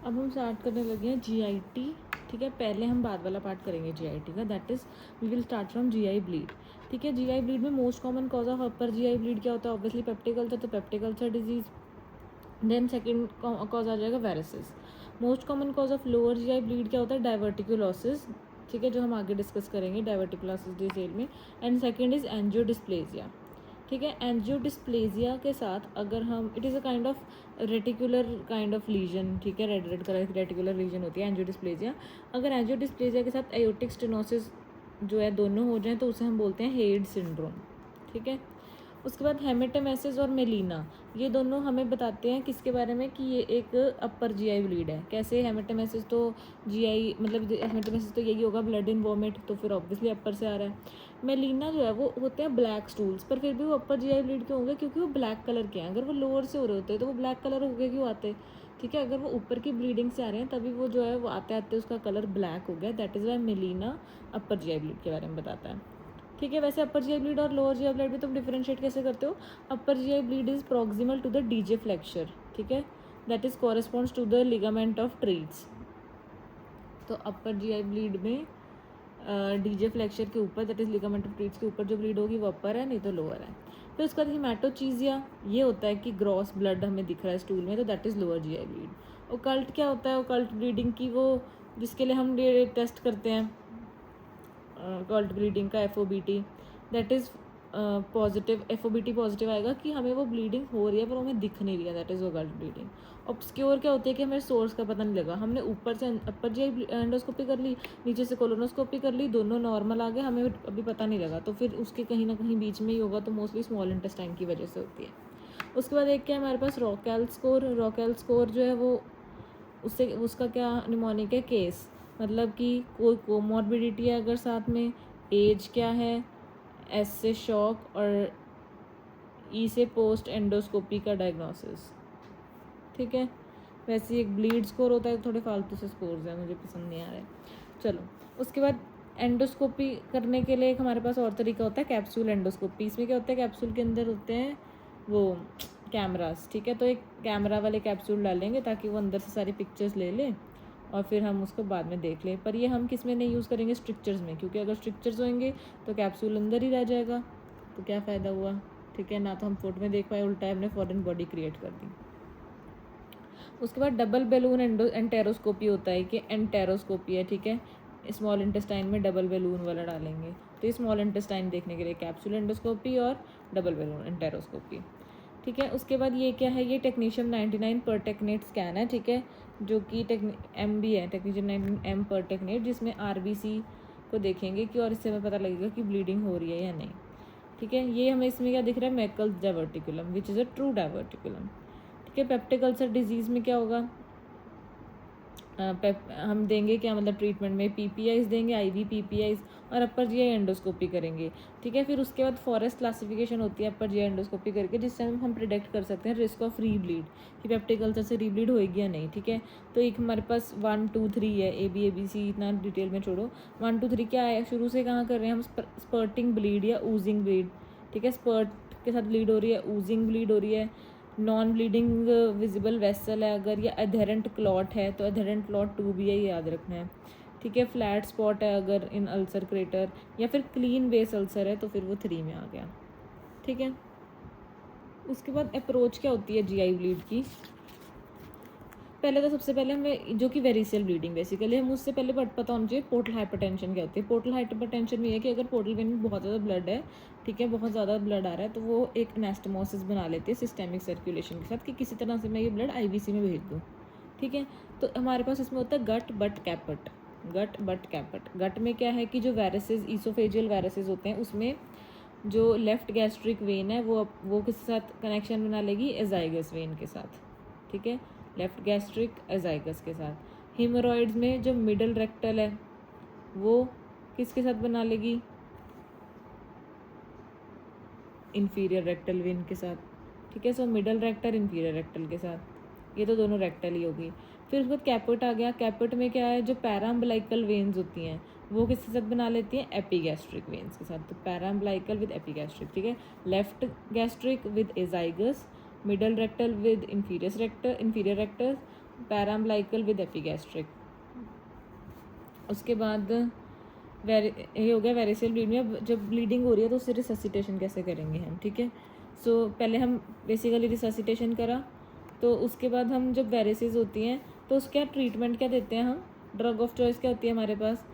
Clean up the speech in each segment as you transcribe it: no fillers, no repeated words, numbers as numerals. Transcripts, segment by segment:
अब हम स्टार्ट करने लगे हैं GIT। ठीक है, पहले हम बाद वाला पार्ट करेंगे GIT का, that is we will start from GI bleed. ठीक है, GI ब्लीड में most common cause of upper GI bleed क्या होता है? ऑब्वियसली पेप्टिक अल्सर, तो peptic ulcer disease. Then second cause आ जाएगा varices. Most common cause of lower GI bleed क्या होता है? डाइवर्टिकुलोसिस। ठीक है, जो हम आगे डिस्कस करेंगे डाइवर्टिकुलोसिस डिटेल में। And second is angiodysplasia. ठीक है, एंजियोडिस्प्लेजिया के साथ अगर हम, it is a kind of reticular kind of lesion. ठीक है, रेड रेड कलर की रेटिकुलर लीजन होती है एंजियोडिस्प्लेजिया। अगर एंजियोडिस्प्लेजिया के साथ एयोटिक स्टेनोसिस जो है दोनों हो जाएं तो उसे हम बोलते हैं हेड सिंड्रोम। ठीक है, उसके बाद हेमेटोमेसिस और मेलिना, ये दोनों हमें बताते हैं किसके बारे में कि ये एक अपर GI ब्लीड है। कैसे? हेमेटोमेसिस तो GI मतलब हेमेटोमेसिस तो यही होगा, ब्लड इन वॉमिट, तो फिर ऑब्वियसली अपर से आ रहा है। मेलिना जो है वो होते हैं ब्लैक स्टूल्स, पर फिर भी वो अपर GI ब्लीड क्यों होंगे? क्योंकि वो ब्लैक कलर के हैं। अगर वो लोअर से हो रहे होते तो वो ब्लैक कलर हो गए क्यों आते? ठीक है, अगर वो ऊपर की ब्लीडिंग से आ रहे हैं तभी वो जो है वो आते आते उसका कलर ब्लैक हो गया। That is why melena upper GI bleed के बारे में बताता है। ठीक है, वैसे अपर GI ब्लीड और लोअर GI ब्लीड में तुम डिफरेंशिएट कैसे करते हो? Upper GI bleed is proximal to the DJ flexure. ठीक है, that is corresponds to the ligament of Treitz. तो अपर GI ब्लीड में DJ फ्लेक्चर के ऊपर, that is ligament of Treitz के ऊपर जो ब्लीड होगी वो अपर है, नहीं तो लोअर है। फिर उसके बाद हिमैटोचीजिया, ये होता है कि ग्रॉस ब्लड हमें दिख रहा है स्टूल में, तो that is lower GI bleed. Occult क्या होता है? ओकल्ट ब्लीडिंग की वो जिसके लिए हम टेस्ट करते हैं कल्ट ब्लीडिंग का FOBT, that is positive. FOBT positive आएगा कि हमें वो ब्लीडिंग हो रही है पर हमें दिख नहीं रही है, दैट इज़ वो कल्ट ब्लीडिंग। ऑब्सक्योर क्या होती है कि हमें सोर्स का पता नहीं लगा, हमने ऊपर से अपर GI एंडोस्कोपी कर ली, नीचे से कोलोनोस्कोपी कर ली, दोनों नॉर्मल आ गए, हमें अभी पता नहीं लगा, तो फिर उसके कहीं ना कहीं बीच में ही होगा, तो मोस्टली स्मॉल इंटेस्टाइन की वजह से होती है। उसके बाद एक क्या है हमारे पास? रॉकेल स्कोर। रॉकेल स्कोर जो है वो उससे उसका क्या निमोनिक है? केस, मतलब कि कोई कोमॉर्बिडिटी है अगर साथ में, एज क्या है, S से शॉक, और E से पोस्ट एंडोस्कोपी का डायग्नोसिस। ठीक है, वैसे एक ब्लीड स्कोर होता है, थोड़े फालतू से स्कोर्स हैं, मुझे पसंद नहीं आ रहा है। चलो, उसके बाद एंडोस्कोपी करने के लिए एक हमारे पास और तरीका होता है कैप्सूल एंडोस्कोपी। इसमें क्या होता है? कैप्सूल के अंदर होते हैं वो कैमरास। ठीक है, तो एक कैमरा वाले कैप्सूल डालेंगे ताकि वो अंदर से सारी पिक्चर्स ले ले और फिर हम उसको बाद में देख लें। पर ये हम किस में नहीं यूज़ करेंगे? स्ट्रिक्चर्स में, क्योंकि अगर स्ट्रिक्चर्स होंगे तो कैप्सूल अंदर ही रह जाएगा, तो क्या फ़ायदा हुआ? ठीक है ना, तो हम फोटो में देख पाए, उल्टा हमने फॉरेन बॉडी क्रिएट कर दी। उसके बाद डबल बैलून एंटेरोस्कोपी होता है कि एंटेरोस्कोपी है। ठीक है, स्मॉल इंटेस्टाइन में डबल बैलून वाला डालेंगे, तो ये स्मॉल इंटेस्टाइन देखने के लिए कैप्सूल एंडोस्कोपी और डबल बैलून एंटेरोस्कोपी। ठीक है, उसके बाद ये क्या है? ये टेक्नीशियम 99 पर टेक्नेट स्कैन है। ठीक है, जो कि MB है, टेक्नीशियम 99 M पर टेक्नेट, जिसमें RBC को देखेंगे कि, और इससे हमें पता लगेगा कि ब्लीडिंग हो रही है या नहीं। ठीक है, ये हमें इसमें क्या दिख रहा है? Meckel's diverticulum which is a true diverticulum. ठीक है, पेप्टिक अल्सर डिजीज़ में क्या होगा? हम देंगे क्या, मतलब ट्रीटमेंट में PPIs देंगे, IV PPIs, और अपर GI एंडोस्कोपी करेंगे। ठीक है, फिर उसके बाद फॉरेस्ट क्लासिफिकेशन होती है अपर GI एंडोस्कोपी करके, जिससे हम प्रिडिक्ट कर सकते हैं रिस्क ऑफ रीब्लीड कि पेप्टिक अल्सर से रीब्लीड होएगी या नहीं। ठीक है, तो एक हमारे पास 1 2 3 है, ABC, इतना डिटेल में छोड़ो। 1 2 3 क्या है? शुरू से कहाँ कर रहे हैं हम? स्पर्टिंग ब्लीड या ऊजिंग ब्लीड। ठीक है, स्पर्ट के साथ ब्लीड हो रही है, ऊजिंग ब्लीड हो रही है, नॉन ब्लीडिंग विजिबल वेसल है अगर, या एधेरेंट क्लॉट है तो एधेरेंट क्लॉट 2 भी है, याद रखना है। ठीक है, फ्लैट स्पॉट है अगर इन अल्सर क्रेटर, या फिर क्लीन बेस अल्सर है तो फिर वो 3 में आ गया। ठीक है, उसके बाद अप्रोच क्या होती है GI ब्लीड की? पहले तो सबसे पहले हमें जो कि वेरिसियल ब्लीडिंग बेसिकली, हम उससे पहले पता होना चाहिए पोर्टल हाइपरटेंशन क्या होती है। पोर्टल हाइपरटेंशन में ये है कि अगर पोर्टल वेन में बहुत ज़्यादा ब्लड है, ठीक है, बहुत ज़्यादा ब्लड आ रहा है, तो वो एक एनास्टोमोसिस बना लेती है सिस्टेमिक सर्कुलेशन के साथ कि किसी तरह से मैं ये ब्लड IVC में भेज दूँ। ठीक है, तो हमारे पास इसमें होता है गट बट कैपट। गट बट कैपट, गट में क्या है कि जो वायरसेस, ईसोफेजियल वायरसेस होते हैं, उसमें जो लेफ्ट गैस्ट्रिक वेन है वो किसके साथ कनेक्शन बना लेगी? एजाइगस वेन के साथ। ठीक है, लेफ्ट गैस्ट्रिक एजाइगस के साथ। हीमोरॉइड्स में जो मिडल रेक्टल है वो किसके साथ बना लेगी? इंफीरियर रेक्टल वेन के साथ। ठीक है, so middle rectal inferior rectal के साथ, ये तो दोनों रेक्टल ही होगी। फिर उसके बाद कैपेट आ गया। कैपेट में क्या है? जो पैराम्बलाइकल वेन्स होती हैं वो किसके साथ बना लेती हैं? एपीगैस्ट्रिक वेन्स के साथ। तो पैराम्बलाइकल विद एपीगैस्ट्रिक। ठीक है, left gastric with azygos, middle rectal with inferior rectal, paraumbilical with epigastric. उसके बाद ये हो गया वेरिसेल ब्लीड में। अब जब ब्लीडिंग हो रही है तो उससे रिससिटेशन कैसे करेंगे हम, ठीक है। सो पहले हम बेसिकली रिससिटेशन करा, तो उसके बाद हम जब वेरिसेस होती हैं तो उसका ट्रीटमेंट क्या देते हैं हम, ड्रग ऑफ चॉइस क्या होती है हमारे पास,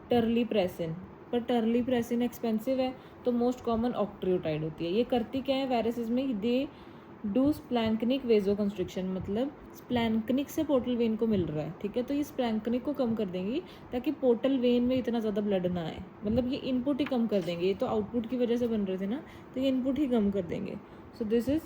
टर्लीप्रेसिन। पर टर्लीप्रेसिन एक्सपेंसिव है, तो मोस्ट कॉमन ऑक्ट्रियोटाइड होती है। ये करती क्या है वेरिसेस में, दे डू स्प्लैंकनिक वेजोकंस्ट्रिक्शन, मतलब स्प्लैंकनिक से पोर्टल वेन को मिल रहा है, ठीक है। तो ये स्प्लैंकनिक को कम कर देंगी ताकि पोर्टल वेन में इतना ज़्यादा ब्लड ना आए, मतलब ये इनपुट ही कम कर देंगे। ये तो आउटपुट की वजह से बन रहे थे ना, तो ये इनपुट ही कम कर देंगे। सो दिस इज़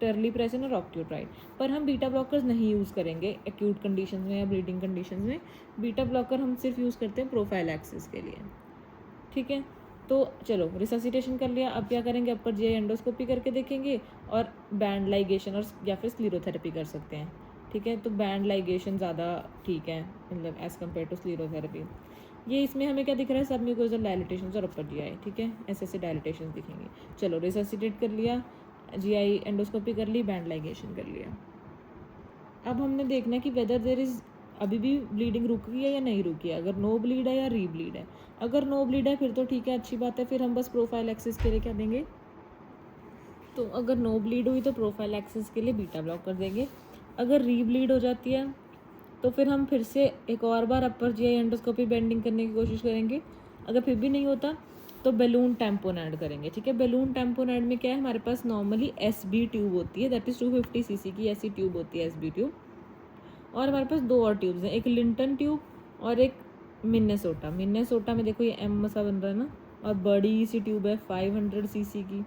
टर्लीप्रेसिन और ऑक्ट्रियोटाइड। पर हम बीटा ब्लॉकर्स नहीं यूज़ करेंगे एक्यूट कंडीशन में या ब्लीडिंग कंडीशन में। बीटा ब्लॉकर हम सिर्फ यूज़ करते हैं प्रोफाइलैक्सिस के लिए, ठीक है। तो चलो रिससिटेशन कर लिया, अब क्या करेंगे, अपर जीआई एंडोस्कोपी करके देखेंगे और बैंड लाइगेशन और या फिर स्क्लेरोथेरेपी कर सकते हैं, ठीक है। तो बैंड लाइगेशन ज़्यादा ठीक है, मतलब एज़ कम्पेयर टू स्क्लेरोथेरेपी। ये इसमें हमें क्या दिख रहा है, सबम्यूकोजल डायलिटेशन और अपर जीआई, ठीक है, ऐसे डायलिटेशन दिखेंगे। चलो रिससिटेट कर लिया, जीआई एंडोस्कोपी कर ली, बैंड लाइगेशन कर लिया। अब हमने देखना है कि वेदर देर इज़ अभी भी ब्लीडिंग रुक गई है या नहीं रुकी है, अगर नो ब्लीड है या री ब्लीड है। अगर नो ब्लीड है फिर तो ठीक है, अच्छी बात है, फिर हम बस प्रोफाइलैक्सिस के लिए क्या देंगे, तो अगर नो ब्लीड हुई तो प्रोफाइलैक्सिस के लिए बीटा ब्लॉक कर देंगे। अगर री ब्लीड हो जाती है तो फिर हम फिर से एक और बार अपर जीआई एंडोस्कोपी बेंडिंग करने की कोशिश करेंगे। अगर फिर भी नहीं होता तो बैलून टैम्पोन ऐड करेंगे, ठीक है। बैलून टैम्पोन ऐड में क्या है, हमारे पास नॉर्मली एसबी ट्यूब होती है, दैट इज़ 250 सीसी की ऐसी ट्यूब होती है एसबी ट्यूब। और हमारे पास दो और ट्यूब्स हैं, एक लिंटन ट्यूब और एक मिनेसोटा। मिनेसोटा में देखो ये एम सा बन रहा है ना, और बड़ी सी ट्यूब है 500 सीसी की,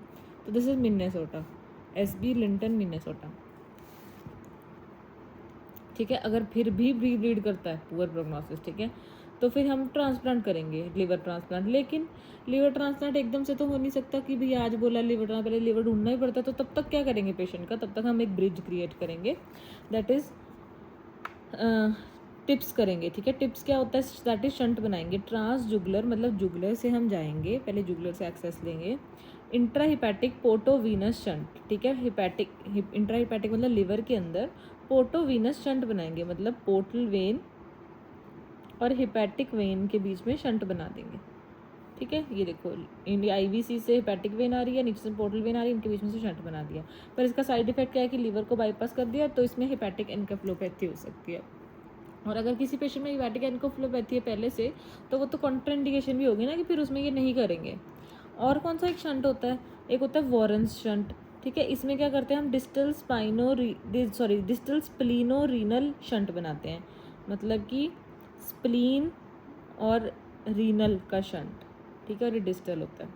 तो this is Minnesota, SB Linton Minnesota, ठीक है। अगर फिर भी ब्लीड करता है, पुअर प्रोग्नोसिस, ठीक है, तो फिर हम ट्रांसप्लांट करेंगे, लिवर ट्रांसप्लांट। लेकिन लिवर ट्रांसप्लांट एकदम से तो हो नहीं सकता कि भाई आज बोला लिवर ट्रांसप्लांट, पहले लिवर ढूंढना ही पड़ता। तो तब तक क्या करेंगे पेशेंट का, तब तक हम एक ब्रिज क्रिएट करेंगे, दैट इज़ टिप्स करेंगे, ठीक है। टिप्स क्या होता है, दैट इज शंट बनाएंगे ट्रांस जुगलर, मतलब जुगलर से हम जाएंगे, पहले जुगलर से एक्सेस लेंगे। इंट्रा हिपैटिक पोर्टोवीनस शंट, ठीक है। हिपैटिक इंट्रा हिपैटिक मतलब लिवर के अंदर पोर्टोवीनस शंट बनाएंगे, मतलब पोर्टल वेन और हिपैटिक वेन के बीच में शंट बना देंगे, ठीक है। ये देखो इंडिया आईवीसी से हिपैटिक वेन आ रही है, नीचे से पोर्टल वेन आ रही है, इनके बीच में से शंट बना दिया। पर इसका साइड इफेक्ट क्या है कि लीवर को बाईपास कर दिया, तो इसमें हिपैटिक एनकेफेलोपैथी हो सकती है। और अगर किसी पेशेंट में हिपैटिक एनकेफेलोपैथी है पहले से, तो वो तो कॉन्ट्राइंडिकेशन भी होगी ना कि फिर उसमें ये नहीं करेंगे। और कौन सा एक शंट होता है, एक होता है वॉरेंस शंट, ठीक है। इसमें क्या करते हैं हम डिस्टल स्प्लीनो रीनल शंट बनाते हैं, मतलब कि स्प्लीन और रीनल का शंट, ठीक है, और ये डिस्टल होता है।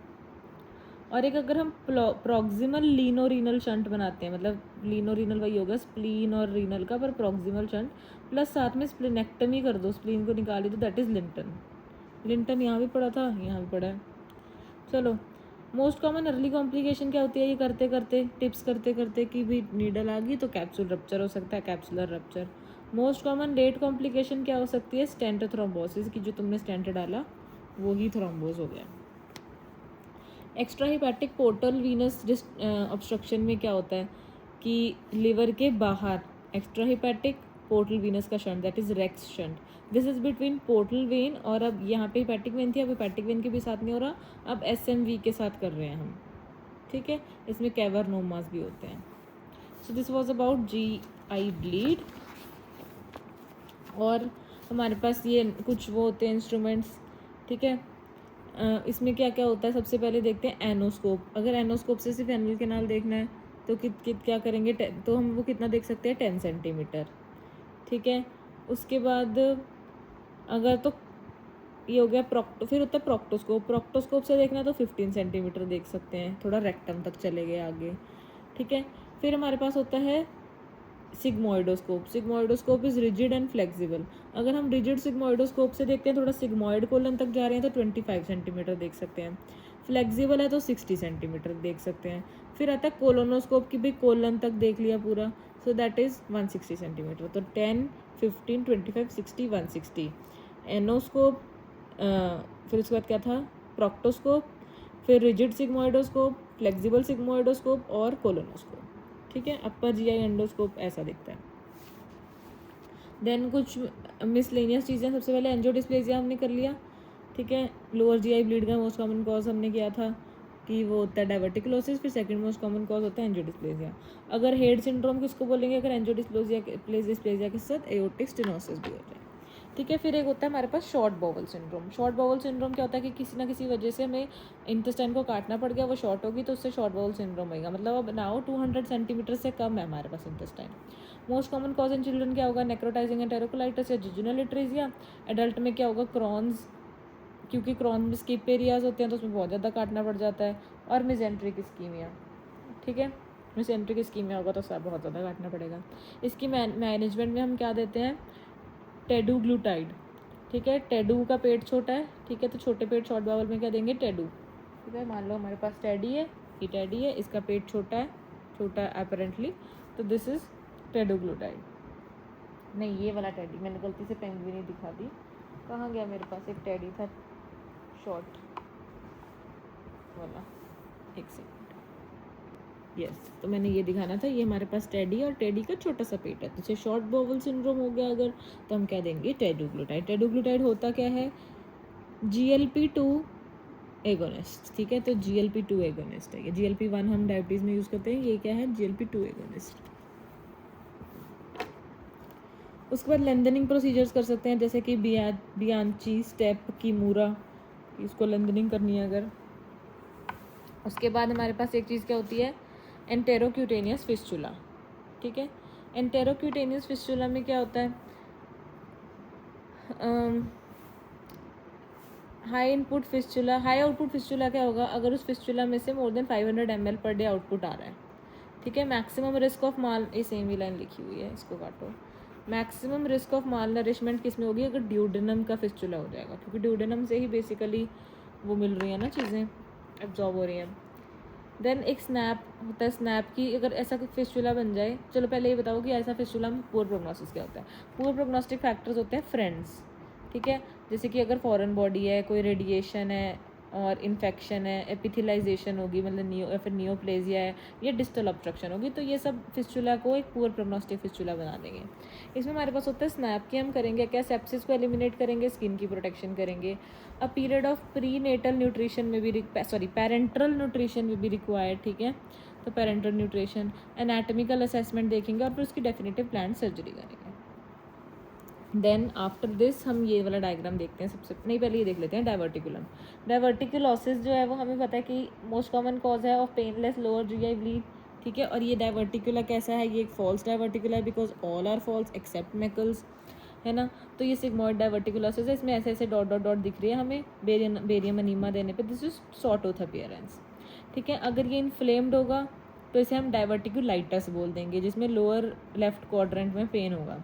और एक अगर हम प्रॉक्सिमल लीनो रीनल शंट बनाते हैं, मतलब लीनो रीनल वही होगा स्प्लीन और रीनल का, पर प्रॉक्सिमल शंट प्लस साथ में स्प्लिनेक्टमी कर दो, स्प्लीन को निकाली, तो दैट इज़ लिंटन। लिंटन यहाँ भी पड़ा था, यहाँ भी पड़ा है। चलो मोस्ट कॉमन अर्ली कॉम्प्लिकेशन क्या होती है, ये करते करते टिप्स करते करते कि भी नीडल आ गई तो कैप्सूल रप्चर हो सकता है, capsular rupture. Most common late complication क्या हो सकती है, स्टेंट थ्रोम्बोसिस, की जो तुमने स्टेंट डाला वो ही थ्रोम्बोज हो गया। Extra hepatic portal venous obstruction में क्या होता है कि लिवर के बाहर एक्स्ट्रा हिपैटिक पोर्टल वीनस का shunt, that is Rex shunt, this is between portal vein और, अब यहाँ पे हिपैटिक वेन थी, अब हिपैटिक वेन के भी साथ नहीं हो रहा, अब एसएमवी के साथ कर रहे हैं हम, ठीक है। इसमें कैवर्नोमास भी होते हैं। So this was about GI bleed. और हमारे पास ये कुछ वो होते हैं इंस्ट्रूमेंट्स, ठीक है। इसमें क्या क्या होता है, सबसे पहले देखते हैं एनोस्कोप। अगर एनोस्कोप से सिर्फ एनुअल कैनाल देखना है तो क्या करेंगे, तो हम वो कितना देख सकते हैं, 10 सेंटीमीटर, ठीक है। उसके बाद अगर तो ये हो गया फिर होता है प्रोक्टोस्कोप। प्रोक्टोस्कोप से देखना है तो 15 सेंटीमीटर देख सकते हैं, थोड़ा रेक्टम तक चले गए आगे, ठीक है। फिर हमारे पास होता है sigmoidoscope. Sigmoidoscope is rigid and flexible. अगर हम रिजिड सिग्मोइडोस्कोप से देखते हैं, थोड़ा सिग्मोइड कोलन तक जा रहे हैं तो 25 सेंटीमीटर देख सकते हैं, फ्लेक्सिबल है तो 60 सेंटीमीटर देख सकते हैं। फिर आता है कोलोनोस्कोप की भी कोलन तक देख लिया पूरा, सो दैट इज़ 160 सेंटीमीटर। तो 10, 15, 25, 60, 160। एनोस्कोप, फिर उसके बाद क्या था, प्रोक्टोस्कोप, फिर रिजिड सिग्मोइडोस्कोप, फ्लेक्सिबल सिग्मोइडोस्कोप और कोलोनोस्कोप, ठीक है। अपर GI एंडोस्कोप ऐसा दिखता है। देन कुछ मिसलेनियस चीज़ें, सबसे पहले एंजियोडिस्प्लेजिया हमने कर लिया, ठीक है। लोअर जीआई ब्लीड का मोस्ट कॉमन कॉज हमने किया था कि वो होता है डायवर्टिकुलोसिस, फिर सेकंड मोस्ट कॉमन कॉज होता है एंजियोडिस्प्लेजिया। अगर हेड सिंड्रोम किसको बोलेंगे, अगर एंजियोडिस्प्लेजिया के साथ एओर्टिक स्टेनोसिस भी हो जाए, ठीक है। फिर एक होता है हमारे पास short bowel syndrome. Short bowel syndrome क्या होता है कि किसी ना किसी वजह से हमें इंटेस्टाइन को काटना पड़ गया, वो शॉर्ट होगी तो उससे शॉर्ट बाउल सिंड्रोम होगा। मतलब अब नाउ 200 सेंटीमीटर से कम है हमारे पास intestine. Most common cause in children क्या होगा, नेक्रोटाइजिंग एंटेरोकोलाइटिस या जिजुनल एट्रेजिया। एडल्ट में क्या होगा, क्रॉन्स, क्योंकि क्रॉन में स्किप एरियाज होते हैं तो उसमें बहुत ज़्यादा काटना पड़ जाता है। और मिसेंट्रिक इस्कीमिया, ठीक है, मिसेंट्रिक इस्कीमिया होगा तो सब बहुत ज़्यादा काटना पड़ेगा। इसकी मैनेजमेंट में हम क्या देते हैं, टेडुग्लूटाइड, ठीक है। टेडू का पेट छोटा है, ठीक है, तो छोटे पेट शॉर्ट बाउल में क्या देंगे, टेडू, ठीक है। मान लो हमारे पास टेडी है, ये टेडी है, इसका पेट छोटा है, छोटा अपेरेंटली, तो दिस इज टेडुग्लूटाइड। नहीं, ये वाला टेडी, मैंने गलती से पेंगुइन ही दिखा दी, कहाँ गया मेरे पास एक टेडी था शॉर्ट वाला, एक सेकंड, यस, तो मैंने ये दिखाना था, ये हमारे पास टेडी है और टेडी का छोटा सा पेट है, तो इसे शॉर्ट बाउल सिंड्रोम हो गया अगर, तो हम क्या देंगे, टेडुग्लूटाइड। टेडुग्लूटाइड होता क्या है, GLP-2 एगोनिस्ट, ठीक है, तो GLP-2 एगोनिस्ट है ये। GLP-1 हम डायबिटीज़ में यूज़ करते हैं, ये क्या है, GLP-2 एगोनिस्ट। उसके बाद लेंथनिंग प्रोसीजर्स कर सकते हैं, जैसे कि बियांची, स्टेप, कीमूरा, इसको लेंथनिंग करनी है अगर। उसके बाद हमारे पास एक चीज़ क्या होती है, एंटेरोक्यूटेनियस फिस्चुला, ठीक है। एंटेरोक्यूटेनियस फिस्चुला में क्या होता है, high input fistula, high output fistula क्या होगा, अगर उस फिस्चुला में से more than 500 ml per day output आ रहा है, ठीक है। मैक्सिमम रिस्क ऑफ माल, ये सेम ही लाइन लिखी हुई है, इसको काटो। Maximum risk of mall nourishment किस में होगी, अगर ड्यूडेनम का फिस्चुला हो जाएगा, क्योंकि ड्यूडेनम से ही बेसिकली वो मिल रही है ना, चीज़ें एब्जॉर्ब हो रही हैं। देन एक स्नैप होता है, स्नैप की अगर ऐसा कोई फिस्चुला बन जाए, चलो पहले ये बताओ कि ऐसा फिस्चुला में पुअर प्रोग्नोसिस क्या होता है। पुअर प्रोग्नोस्टिक फैक्टर्स होते हैं फ्रेंड्स, ठीक है, जैसे कि अगर फॉरेन बॉडी है, कोई रेडिएशन है और इन्फेक्शन है, एपिथेलाइजेशन होगी, मतलब या फिर नियोप्लेजिया है, या डिस्टल ऑब्स्ट्रक्शन होगी, तो ये सब फिस्चुला को एक पुअर प्रोग्नोस्टिक फिस्चुला बना देंगे। इसमें हमारे पास होता है स्नैप की, हम करेंगे क्या, सेप्सिस को एलिमिनेट करेंगे, स्किन की प्रोटेक्शन करेंगे। A period of prenatal nutrition में भी पेरेंट्रल न्यूट्रिशन में भी रिक्वायर्ड, ठीक है, तो पेरेंटल न्यूट्रिशन, एनाटॉमिकल असेसमेंट देखेंगे और फिर उसकी डेफिनेटिव प्लान सर्जरी करेंगे। देन आफ्टर दिस हम ये वाला डायग्राम देखते हैं, सबसे नहीं पहले ये देख लेते हैं डायवर्टिकुलम। डायवर्टिकुलोसिस जो है वो हमें पता है कि मोस्ट कॉमन कॉज है of painless lower GI bleed, ठीक है। और ये डायवर्टिकुला कैसा है, ये एक फॉल्स डायवर्टिकुला है, because all are false except Meckel's, है ना। तो ये सिग्मोइड डायवर्टिकुलोसिस है, इसमें ऐसे ऐसे डॉट डॉट डॉट दिख रही है हमें बेरियम अनीमा देने पे, दिस इज सॉटोथ अपीयरेंस, ठीक है। अगर ये इन्फ्लेम्ड होगा तो इसे हम डायवर्टिकुलाइटिस बोल देंगे, जिसमें लोअर लेफ्ट क्वाड्रेंट में पेन होगा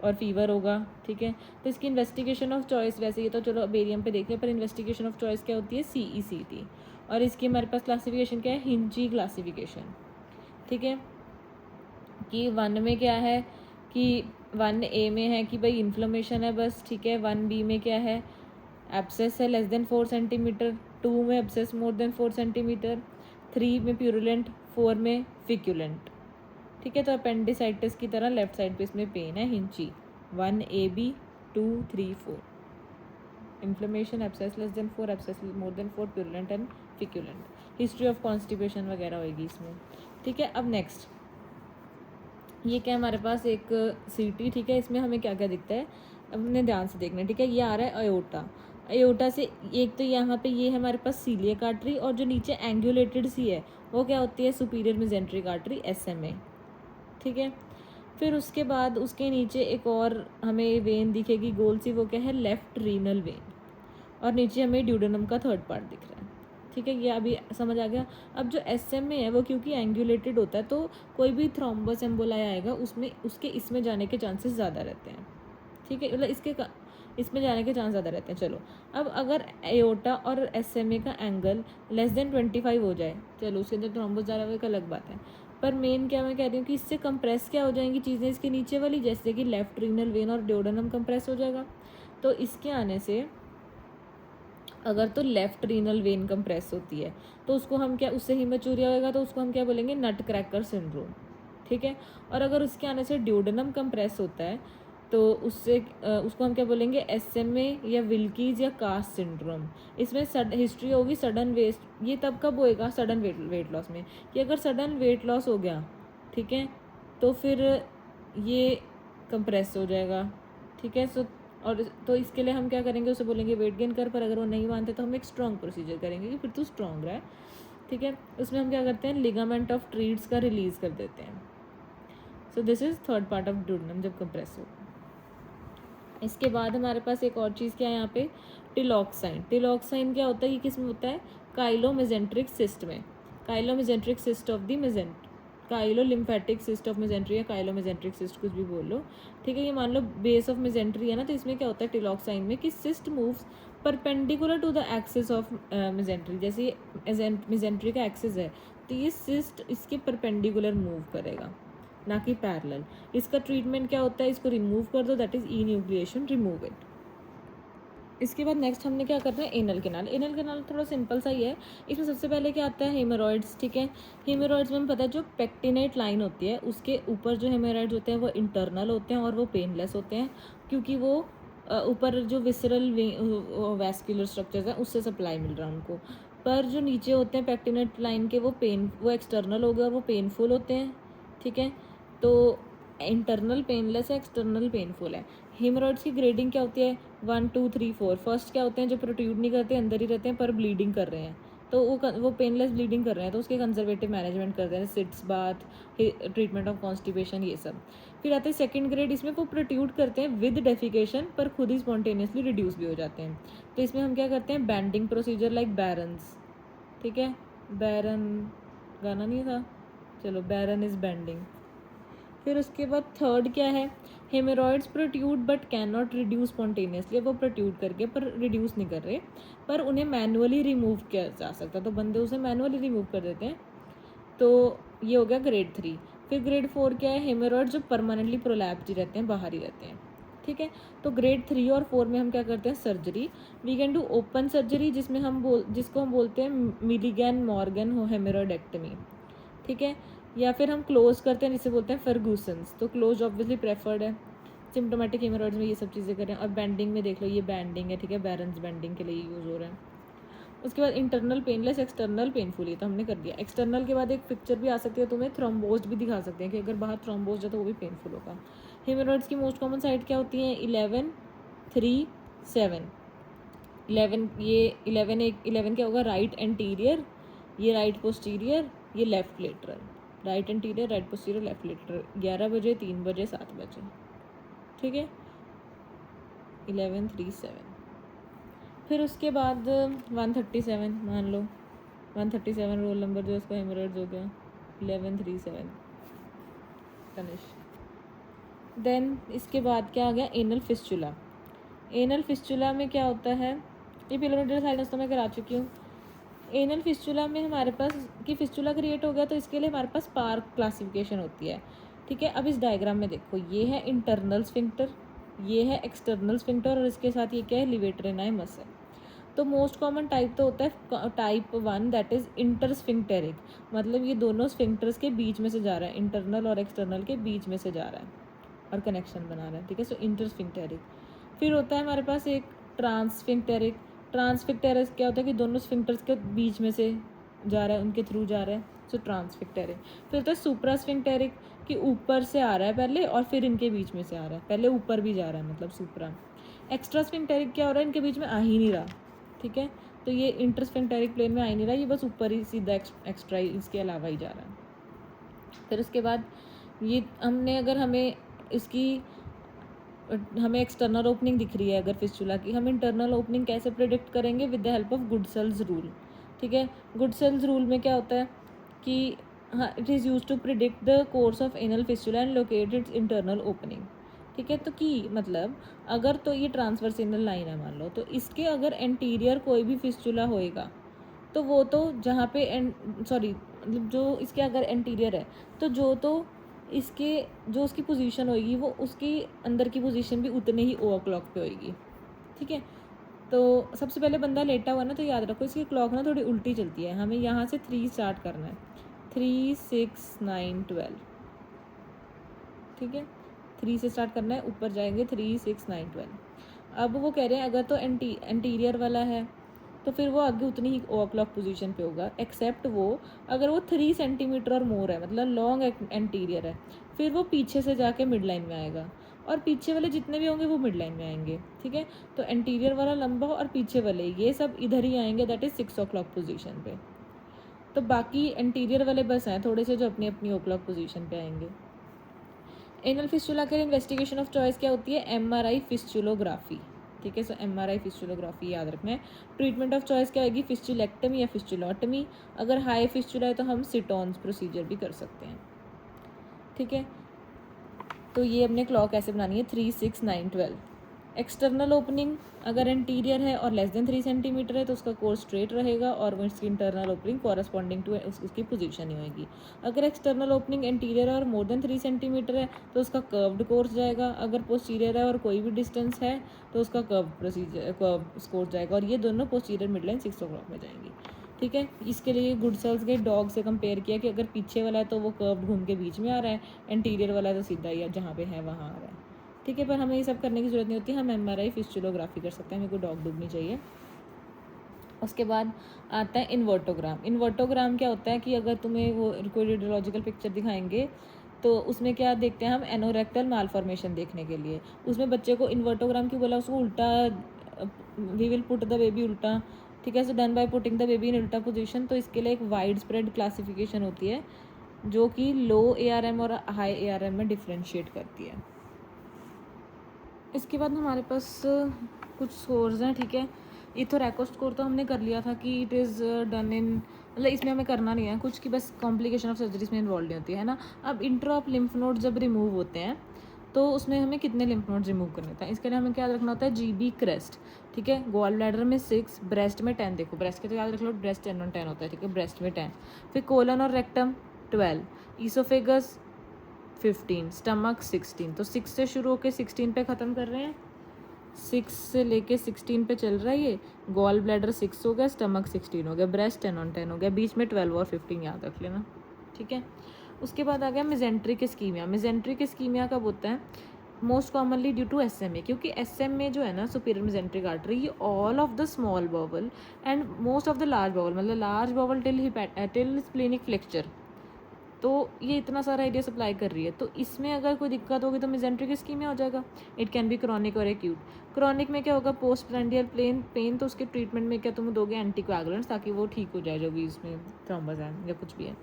और फीवर होगा, ठीक है। तो इसकी इन्वेस्टिगेशन ऑफ चॉइस, वैसे ये तो चलो बेरियम पे देख लें, पर इन्वेस्टिगेशन ऑफ चॉइस क्या होती है, CECT। और इसकी हमारे पास क्लासिफिकेशन क्या है, हिंची क्लासिफिकेशन, ठीक है। कि 1 में क्या है कि 1A में है कि भाई इन्फ्लेमेशन है बस, ठीक है। 1B में क्या है, एब्सेस है लेस देन 4 सेंटीमीटर, 2 में एब्सेस मोर देन 4 सेंटीमीटर, 3 में प्यूरुलेंट, 4 में फिक्यूलेंट, ठीक है। तो अपेंडिसाइटिस की तरह लेफ्ट साइड पे इसमें पेन है, Hinchey. 1AB 2 3 4, inflammation, abscess less than 4, abscess more than 4, purulent and feculent. History of constipation वगैरह होगी इसमें, ठीक है। अब नेक्स्ट ये क्या है हमारे पास, एक CT, ठीक है। इसमें हमें क्या क्या दिखता है, अब हमने ध्यान से देखना है, ठीक है। ये आ रहा है अयोटा, अयोटा से एक तो यहाँ पे ये है हमारे पास सीलियक आर्टरी, और जो नीचे एंगुलेटेड सी है वो क्या होती है, सुपीरियर मेजेंट्रिक आर्टरी, SMA, ठीक है। फिर उसके बाद उसके नीचे एक और हमें वेन दिखेगी गोल सी, वो क्या है, लेफ्ट रीनल वेन, और नीचे हमें ड्यूडेनम का थर्ड पार्ट दिख रहा है, ठीक है। ये अभी समझ आ गया। अब जो SMA है वो क्योंकि एंगुलेटेड होता है, तो कोई भी थ्रोम्बस एम्बोलाई आएगा उसमें उसके इसमें जाने के चांसेस ज़्यादा रहते हैं, ठीक है, मतलब इसमें जाने के चांस ज़्यादा रहते हैं। चलो, अब अगर एयोटा और SMA का एंगल लेस देन 25 हो जाए, चलो उसके अंदर थ्रोम्बस जा रहा है, एक अलग बात है, पर मेन क्या मैं कह रही हूँ कि इससे कंप्रेस क्या हो जाएंगी चीज़ें इसके नीचे वाली, जैसे कि लेफ्ट रीनल वेन और ड्यूडेनम कंप्रेस हो जाएगा। तो इसके आने से अगर तो लेफ्ट रीनल वेन कंप्रेस होती है तो उसको हम क्या, उससे हीमेचूरिया होएगा तो उसको हम क्या बोलेंगे, नट क्रैकर सिंड्रोम, ठीक है। और अगर उसके आने से ड्यूडेनम कंप्रेस होता है तो उससे उसको हम क्या बोलेंगे, SMA या विल्कीज या कास्ट सिंड्रोम। इसमें हिस्ट्री होगी सडन वेस्ट, ये तब कब होएगा, सडन वेट लॉस में, कि अगर सडन वेट लॉस हो गया, ठीक है, तो फिर ये कंप्रेस हो जाएगा, ठीक है। सो और तो इसके लिए हम क्या करेंगे, उसे बोलेंगे वेट गेन कर, पर अगर वो नहीं मानते तो हम एक स्ट्रॉन्ग प्रोसीजर करेंगे कि फिर तू स्ट्रॉन्ग रहे, ठीक है। उसमें हम क्या करते हैं, लिगामेंट ऑफ ट्रीड्स का रिलीज कर देते हैं। So this is third part of duodenum जब कंप्रेस हो। इसके बाद हमारे पास एक और चीज़ क्या है यहाँ पे, टिलॉक्साइन। टिलॉक्साइन क्या होता है, ये किस में होता है, काइलोमेजेंट्रिक सिस्ट में, chylomesenteric cyst of the mesentery, chylo lymphatic cyst of mesentery या काइलोमेजेंट्रिक सिस्ट, कुछ भी बोल लो, ठीक है। ये मान लो बेस ऑफ मेजेंट्री है ना, तो इसमें क्या होता है टिलॉक्साइन में कि cyst moves perpendicular to the axis of mesentery. जैसे ये मेजेंट्री का एक्सिस है, तो ये सिस्ट इसके परपेंडिकुलर मूव करेगा, ना कि पैरेलल। इसका ट्रीटमेंट क्या होता है, इसको रिमूव कर दो, that is E nucleation, remove it. इसके बाद नेक्स्ट हमने क्या करना है, एनल कैनाल। एनल कैनाल थोड़ा सिंपल सा ही है। इसमें सबसे पहले क्या आता है, हेमोरॉइड्स, ठीक है। हेमोरॉइड्स में हमें पता है जो पेक्टिनेट लाइन होती है उसके ऊपर जो हेमोरॉइड्स होते हैं वो इंटरनल होते हैं और वो पेनलेस होते हैं, क्योंकि वो ऊपर जो विसरल वैस्कुलर स्ट्रक्चर्स हैं उससे सप्लाई मिल रहा है उनको। पर जो नीचे होते हैं पेक्टिनेट लाइन के, वो एक्सटर्नल हो गए और वो पेनफुल होते हैं, ठीक है। तो इंटरनल पेनलेस है, एक्सटर्नल पेनफुल है। हेमोरॉइड्स की ग्रेडिंग क्या होती है, 1 2 3 4। फर्स्ट क्या होते हैं, जो प्रोट्यूड नहीं करते, अंदर ही रहते हैं पर ब्लीडिंग कर रहे हैं, तो वो पेनलेस ब्लीडिंग कर रहे हैं, तो उसके कंजर्वेटिव मैनेजमेंट करते हैं, sitz bath, treatment of constipation, ये सब। फिर आते हैं सेकंड ग्रेड, इसमें वो प्रोट्यूड करते हैं विद डेफिकेशन, पर खुद ही स्पॉन्टेनियसली रिड्यूस भी हो जाते हैं। तो इसमें हम क्या करते हैं, बैंडिंग प्रोसीजर लाइक बैरन्स, ठीक है। बैरन गाना नहीं था, चलो बैरन इज बैंडिंग। फिर उसके बाद थर्ड क्या है, hemorrhoids protrude but can not reduce spontaneously. वो प्रोट्यूड करके पर रिड्यूस नहीं कर रहे, पर उन्हें मैनुअली रिमूव किया जा सकता, तो बंदे उसे मैनुअली रिमूव कर देते हैं। तो ये हो गया ग्रेड 3। फिर ग्रेड 4 क्या है, हेमोरॉइड्स जो परमानेंटली प्रोलैप्स्ड रहते हैं, बाहर ही रहते हैं, ठीक है। तो ग्रेड 3 और 4 में हम क्या करते हैं, surgery. We can do open surgery, जिसमें जिसको हम बोलते हैं मिलीगैन मॉर्गन हो हेमोरॉइडेक्टमी, ठीक है। या फिर हम क्लोज करते हैं, जिसे बोलते हैं फर्गूसन्स। तो क्लोज ऑब्वियसली प्रेफर्ड है। सिम्टोमेटिक हेमोरॉइड्स में ये सब चीज़ें करें। और बैंडिंग में देख लो, ये बैंडिंग है, ठीक है, बैरन्स बैंडिंग के लिए यूज़ हो रहा है। उसके बाद इंटरनल पेनलेस, एक्सटर्नल पेनफुल, ये तो हमने कर दिया। एक्सटर्नल के बाद एक पिक्चर भी आ सकती है, तुम्हें थ्रोम्बोज्ड भी दिखा सकते हैं कि अगर बाहर थ्रोम्बोज्ड है तो वो भी पेनफुल होगा। हेमोरॉइड्स की मोस्ट कॉमन साइड क्या होती है, 11 3 7। 11 क्या होगा, राइट एंटीरियर, ये राइट पोस्टीरियर, ये left lateral. Right anterior, right posterior, left lateral. 11 बजे, 3 बजे, 7 बजे, ठीक है। 11 3 7। फिर उसके बाद 137 मान लो, 137 रोल नंबर जो उसका हेमोरॉइड्स हो गया, 11 3 7 फिनिश। देन इसके बाद क्या आ गया, एनल फिस्चुला। एनल फिस्चुला में क्या होता है, ये पिलोमेट्री साइनस तो मैं करा चुकी हूँ। एनल फिस्चुला में हमारे पास कि फिस्चुला क्रिएट हो गया, तो इसके लिए हमारे पास पार्क क्लासिफिकेशन होती है, ठीक है। अब इस डायग्राम में देखो, ये है इंटरनल स्फिंक्टर, ये है एक्सटर्नल स्फिंक्टर, और इसके साथ ये क्या है, लिवेटरिनाई मसल। तो मोस्ट कॉमन टाइप तो होता है टाइप 1, दैट इज इंटर स्फिंक्टेरिक, मतलब ये दोनों स्फिंक्टर्स के बीच में से जा रहा है, इंटरनल और एक्सटर्नल के बीच में से जा रहा है और कनेक्शन बना रहा है, ठीक है। सो इंटर स्फिंक्टेरिक। फिर होता है हमारे पास एक ट्रांसफिंक्टेरिक। ट्रांसफिक्टेरिक क्या होता है कि दोनों स्फिंक्टर्स के बीच में से जा रहा है, उनके थ्रू जा रहा है, सो ट्रांसफिक्टेरिक। फिर होता है सुप्रास्फिंक्टेरिक, कि ऊपर से आ रहा है पहले और फिर इनके बीच में से आ रहा है, पहले ऊपर भी जा रहा है, मतलब सुप्रा। एक्स्ट्रास्फिंक्टेरिक क्या हो रहा है, इनके बीच में आ ही नहीं रहा, ठीक है। तो ये इंटरस्फिंक्टेरिक प्लेन में आ ही नहीं रहा, ये बस ऊपर ही सीधा एक्स्ट्रा ही, इसके अलावा ही जा रहा है। फिर उसके बाद ये हमने, अगर हमें एक्सटर्नल ओपनिंग दिख रही है अगर फिस्चुला की, हम इंटरनल ओपनिंग कैसे प्रिडिक्ट करेंगे, with the help of Goodsall's rule, ठीक है। गुडसेल्स रूल में क्या होता है कि हाँ, it is use to predict the course of anal fistula and locate its internal opening, ठीक है। तो कि मतलब अगर तो ये ट्रांसवर्स एनल लाइन है मान लो, तो इसके अगर एंटीरियर कोई भी फिस्चुला होएगा, तो वो तो जहाँ पे मतलब जो इसके अगर एंटीरियर है, तो जो उसकी पोजीशन होगी, वो उसकी अंदर की पोजीशन भी उतने ही ओवरक्लॉक पे होगी, ठीक है। तो सबसे पहले बंदा लेटा हुआ ना, तो याद रखो इसकी क्लॉक ना थोड़ी उल्टी चलती है, हमें यहाँ से 3 स्टार्ट करना है, 3 6 9 12, ठीक है। 3 से स्टार्ट करना है, ऊपर जाएंगे 3, 6, 9, 12। अब वो कह रहे हैं अगर तो एंटीरियर वाला है तो फिर वो आगे उतनी ही ओ क्लॉक पोजीशन पे होगा, एक्सेप्ट वो अगर वो 3 सेंटीमीटर और मोर है, मतलब लॉन्ग एंटीरियर है, फिर वो पीछे से जाके मिड लाइन में आएगा और पीछे वाले जितने भी होंगे वो मिड लाइन में आएंगे। ठीक है, तो एंटीरियर वाला लंबा और पीछे वाले ये सब इधर ही आएंगे, that is 6 o'clock position पे। तो बाकी एंटीरियर वाले बस हैं थोड़े से जो अपनी अपनी ओ क्लॉक पोजिशन पे आएंगे। एनल फिस्टुला के इन्वेस्टिगेशन ऑफ चॉइस क्या होती है? MRI फिस्टुलोग्राफी। ठीक है, सो MRI फिस्टुलोग्राफी याद रखना है। ट्रीटमेंट ऑफ चॉइस क्या होगी? फिस्टुलेक्टमी या फिस्टुलोटमी। अगर हाई फिस्टुला है तो हम सिटॉन्स प्रोसीजर भी कर सकते हैं। ठीक है, तो ये अपने क्लॉक ऐसे बनानी है 3, 6, 9, 12। एक्सटर्नल ओपनिंग अगर इंटीरियर है और लेस देन 3 सेंटीमीटर है तो उसका कोर्स स्ट्रेट रहेगा और उसकी इंटरनल ओपनिंग कॉरस्पॉन्डिंग टू उसकी पोजीशन ही होगी। अगर एक्सटर्नल ओपनिंग इंटीरियर और मोर देन 3 सेंटीमीटर है तो उसका कर्व्ड कोर्स जाएगा। अगर पोस्टीरियर है और कोई भी डिस्टेंस है तो उसका कर्व कोर्स जाएगा, और ये दोनों पोस्टीरियर मिड लाइन 6 o'clock में जाएंगी। ठीक है, इसके लिए गुडसेल्स के डॉग से कंपेयर किया कि अगर पीछे वाला है तो वो कर्व घूम के बीच में आ रहा है, इंटीरियर वाला है तो सीधा ही जहाँ पे है वहाँ आ रहा है। ठीक है, पर हमें ये सब करने की ज़रूरत नहीं होती, हम MRI फिस्टुलोग्राफी कर सकते हैं, हमें कोई डॉग डूब नहीं चाहिए। उसके बाद आता है इन्वर्टोग्राम। इन्वर्टोग्राम क्या होता है कि अगर तुम्हें वो कोई रेडियोलॉजिकल पिक्चर दिखाएंगे तो उसमें क्या देखते हैं हम? एनोरेक्टल मालफॉर्मेशन देखने के लिए। उसमें बच्चे को इन्वर्टोग्राम क्यों बोला? उसको उल्टा, we will put the baby उल्टा। ठीक है, so done by putting the baby in उल्टा पोजीशन। तो इसके लिए एक वाइड स्प्रेड क्लासिफिकेशन होती है जो कि लो ARM और हाई ARM में डिफ्रेंशिएट करती है। इसके बाद हमारे पास कुछ स्कोर्स हैं। ठीक है, इथोरैको स्कोर तो हमने कर लिया था कि इट इज़ डन इन, मतलब इसमें हमें करना नहीं है कुछ, कि बस कॉम्प्लिकेशन ऑफ सर्जरीज में इन्वॉल्व नहीं होती है ना। अब इंट्रा ऑफ लिम्फ नोड जब रिमूव होते हैं तो उसमें हमें कितने लिम्फ नोड्स रिमूव करने होते हैं? इसके लिए हमें क्या याद रखना होता है? GB crest. ठीक है, गॉल ब्लैडर में 6, ब्रेस्ट में 10। देखो ब्रेस्ट के तो याद रख लो, ब्रेस्ट 10 और 10 होता है। ठीक है, ब्रेस्ट में 10। फिर कोलन और रेक्टम 12, ईसोफेगस 15, स्टमक 16। तो 6 से शुरू होकर 16 पे ख़त्म कर रहे हैं, 6 से लेके 16 पे चल रहा है ये। गॉल ब्लैडर 6 हो गया, स्टमक 16 हो गया, ब्रेस्ट 10 और 10 हो गया, बीच में 12 और 15 याद रख लेना। ठीक है, उसके बाद आ गया मेजेंट्रिक इस्कीमिया। मेजेंट्रिक इस्कीमिया कब होता है? Most commonly due to SMA, क्योंकि SMA जो है ना, सुपीरियर मेजेंट्रिक आर्टरी, ये all of the small bowel and most of the large bowel, मतलब large bowel till splenic flexure, तो ये इतना सारा एरिया सप्लाई कर रही है। तो इसमें अगर कोई दिक्कत होगी तो मेजेंट्रिक इस्कीमिया हो जाएगा। इट कैन बी क्रॉनिक और एक्यूट। क्रॉनिक में क्या होगा? पोस्ट प्रेंडियल पेन, तो उसके ट्रीटमेंट में क्या तुम दोगे? एंटीकोएगुलेंट्स, ताकि वो ठीक हो जाए जो भी इसमें थ्रोम्बस है या कुछ भी है।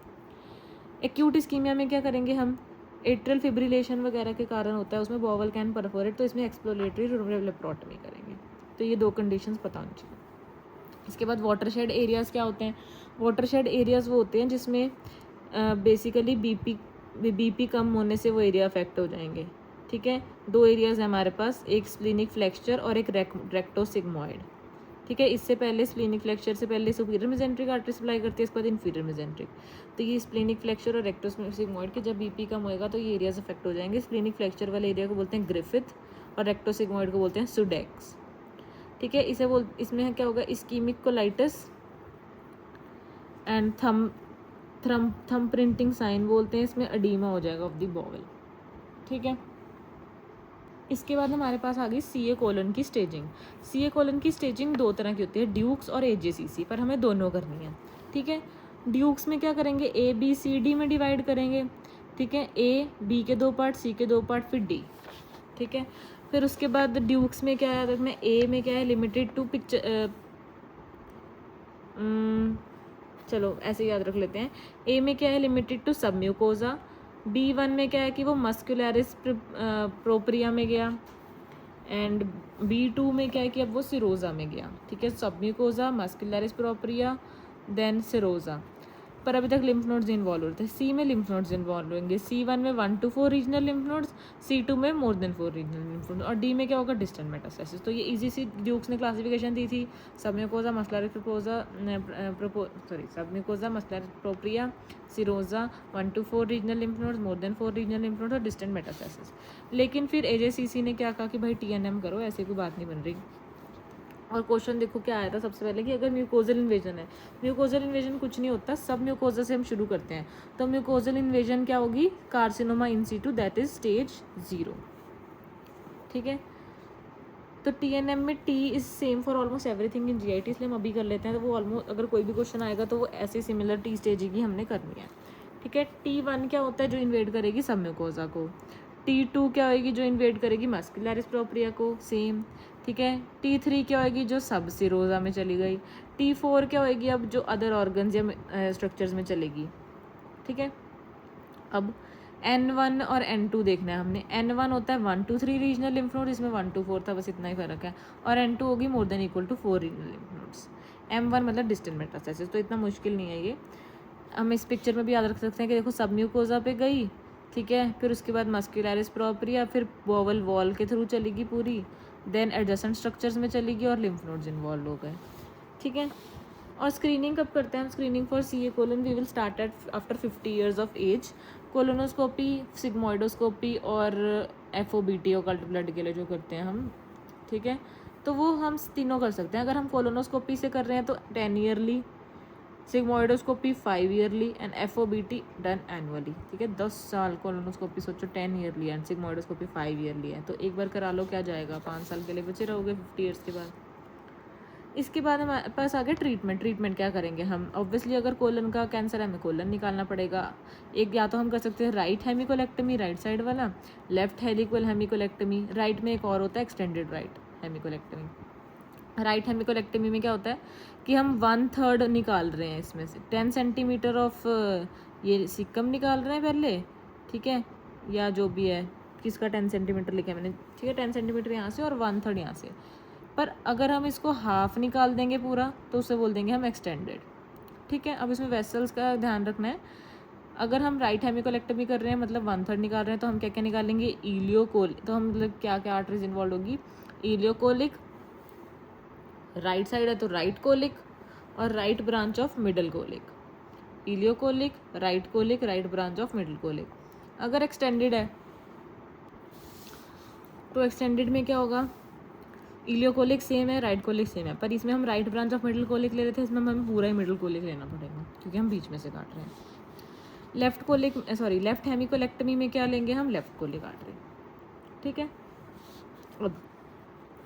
एक्यूट इस्कीमिया में क्या करेंगे हम? एट्रियल फिब्रिलेशन वगैरह के कारण होता है, उसमें बॉवल कैन परफोरेट, तो इसमें एक्सप्लोरेटरी लेप्रोटमी करेंगे। तो ये 2 कंडीशंस पता होनी चाहिए। इसके बाद वाटरशेड एरियाज़ क्या होते हैं? वाटरशेड एरियाज़ वो होते हैं जिसमें बेसिकली बीपी कम होने से वो एरिया अफेक्ट हो जाएंगे। ठीक है, 2 एरियाज़ हैं हमारे पास, एक स्प्लीनिक फ्लेक्चर और एक रेक्टोसिग्मॉइड। ठीक है, इससे पहले स्प्लीनिक फ्लेक्चर से पहले सुपीरियर मेजेंट्रिक आर्टरी सप्लाई करती है, इसके बाद इन्फीरियर मेजेंट्रिक। तो ये स्प्लीनिक फ्लेक्चर और रेक्टोसिग्मॉइड के जब बीपी कम होएगा तो ये एरियाज अफेक्ट हो जाएंगे। स्प्लीनिक फ्लेक्चर वाले एरिया को बोलते हैं ग्रिफिथ और रेक्टोसिग्मॉइड को बोलते हैं सुडेक्स। ठीक है, इसमें क्या होगा? इस्कीमिक कोलाइटिस एंड थम प्रिंटिंग साइन बोलते हैं, इसमें अडीमा हो जाएगा ऑफ द बॉवल। ठीक है, इसके बाद हमारे पास आ गई CA कोलन की स्टेजिंग। CA कोलन की स्टेजिंग 2 तरह की होती है, ड्यूक्स और AJCC, पर हमें दोनों करनी है। ठीक है, ड्यूक्स में क्या करेंगे? ABCD में डिवाइड करेंगे। ठीक है, A B के 2 पार्ट, C के 2 पार्ट, फिर D। ठीक है, फिर उसके बाद ड्यूक्स में क्या है? देखना, A में क्या है? लिमिटेड टू पिक्चर, चलो ऐसे याद रख लेते हैं। A में क्या है? Limited to सबम्यूकोजा। B1 में क्या है कि वो मस्कुलरिस प्रोप्रिया में गया, एंड B2 में क्या है कि अब वो सिरोजा में गया। ठीक है, सबम्यूकोजा, मस्कुलरिस प्रोप्रिया, देन सिरोजा। पर अभी तक लिम्फ नोड्स इन्वॉल्व होते हैं। C में लिम्फ नोड्स इन्वॉल्व होंगे। C1 में 1 to 4 regional lymph nodes, C2 में more than 4 regional lymph nodes, और D में क्या होगा? Distant metastasis. तो ये इजी सी ड्यूक्स ने क्लासिफिकेशन दी थी, submucosa, submucosa, muscularis propria, serosa, 1 to 4 regional lymph nodes, more than 4 regional lymph nodes और डिस्टेंट मेटास्टेसिस। लेकिन फिर AJCC ने क्या कहा कि भाई TNM करो, ऐसे कोई बात नहीं बन रही। और क्वेश्चन देखो क्या आया था सबसे पहले कि अगर म्यूकोजल इन्वेजन है, म्यूकोजल इन्वेजन कुछ नहीं होता, सब म्यूकोजा से हम शुरू करते हैं, तो म्यूकोजल इन्वेजन क्या होगी, carcinoma in situ, that is stage 0। ठीक है, तो TNM में T is same for almost everything in GIT, इसलिए हम अभी कर लेते हैं। तो वो ऑलमोस्ट अगर कोई भी क्वेश्चन आएगा तो वो ऐसे सिमिलर T स्टेज की हमने करनी है। ठीक है, T1 क्या होता है, जो इन्वेड करेगी सब म्यूकोजा को। T2 क्या होएगी, जो इन्वेड करेगी मस्कुलरिस प्रोप्रिया को, सेम। ठीक है, T3 क्या होएगी, जो सब सिरोजा में चली गई। T4 क्या होएगी, अब जो अदर ऑर्गन्स या स्ट्रक्चर्स में चलेगी। ठीक है, अब N1 और N2 देखना है हमने। N1 होता है 1 to 3 रीजनल लिम्फ नोड, इसमें 1 to 4 था, बस इतना ही फर्क है। और N2 होगी more than equal to 4 regional lymph nodes. M1 मतलब डिस्टेंट मेटास्टेसिस, तो इतना मुश्किल नहीं है ये, हम इस पिक्चर में भी याद रख सकते हैं कि देखो सब म्यूकोजा पे गई। ठीक है, फिर उसके बाद मस्कुलरिस प्रोप्रिया, फिर बोवल वॉल के थ्रू चलेगी पूरी, देन एडजेसेंट स्ट्रक्चर्स में चलेगी और लिम्फ नोड्स इन्वॉल्व हो गए। ठीक है, और स्क्रीनिंग कब करते हैं हम, screening for CA colon we will start at after 50 years of age. Colonoscopy, sigmoidoscopy और FOBT ऑकल्ट ब्लड के लिए जो करते हैं हम। ठीक है, तो वो हम तीनों कर सकते हैं। अगर हम कोलोनोस्कोपी से कर रहे हैं तो 10 yearly, sigmoidoscopy 5 yearly and FOBT done annually. ठीक है, 10 साल कोलोनोस्कोपी सोचो 10 ईयरली एंड सिग्मोइडोस्कोपी 5 ईयरली है, तो एक बार करा लो, क्या जाएगा, 5 साल के लिए बचे रहोगे 50 ईयर्स के बाद। इसके बाद हमारे पास आ गया ट्रीटमेंट। ट्रीटमेंट क्या करेंगे हम, ऑब्वियसली अगर कोलन का कैंसर है हमें कोलन निकालना पड़ेगा। एक या तो हम कर सकते हैं राइट हेमिकोलेक्टमी, राइट साइड वाला, लेफ्ट हेलिकल हेमिकोलेक्टमी, राइट में एक और होता है एक्सटेंडेड राइट हेमिकोलेक्टमी। राइट हेमिकोलेक्टमी में क्या होता है कि हम 1/3 निकाल रहे हैं, इसमें से 10 सेंटीमीटर ऑफ ये सिक्कम निकाल रहे हैं पहले। ठीक है, या जो भी है, किसका 10 सेंटीमीटर लिखा है मैंने। ठीक है, 10 सेंटीमीटर यहाँ से और 1/3 यहाँ से। पर अगर हम इसको हाफ निकाल देंगे पूरा तो उसे बोल देंगे हम एक्सटेंडेड। ठीक है, अब इसमें वेसल्स का ध्यान रखना है। अगर हम राइट हेमिकोलेक्टमी कर रहे हैं मतलब 1/3 निकाल रहे हैं, तो हम क्या क्या निकालेंगे, इलियोकोल, तो हम मतलब क्या क्या आर्टरीज इन्वॉल्व होगी, इलियोकोलिक, राइट साइड है तो राइट कोलिक और right branch of middle colic. Ileocolic, right colic, right branch of middle colic. अगर एक्सटेंडेड है तो एक्सटेंडेड में क्या होगा, इलियोकोलिक सेम है, राइट कोलिक सेम है, पर इसमें हम right branch of middle colic ले रहे थे, इसमें हमें पूरा ही मिडल कोलिक लेना पड़ेगा क्योंकि हम बीच में से काट रहे हैं। लेफ्ट हेमिकोलेक्टमी में क्या लेंगे हम, लेफ्ट कोलिक आर्टरी। ठीक है, अब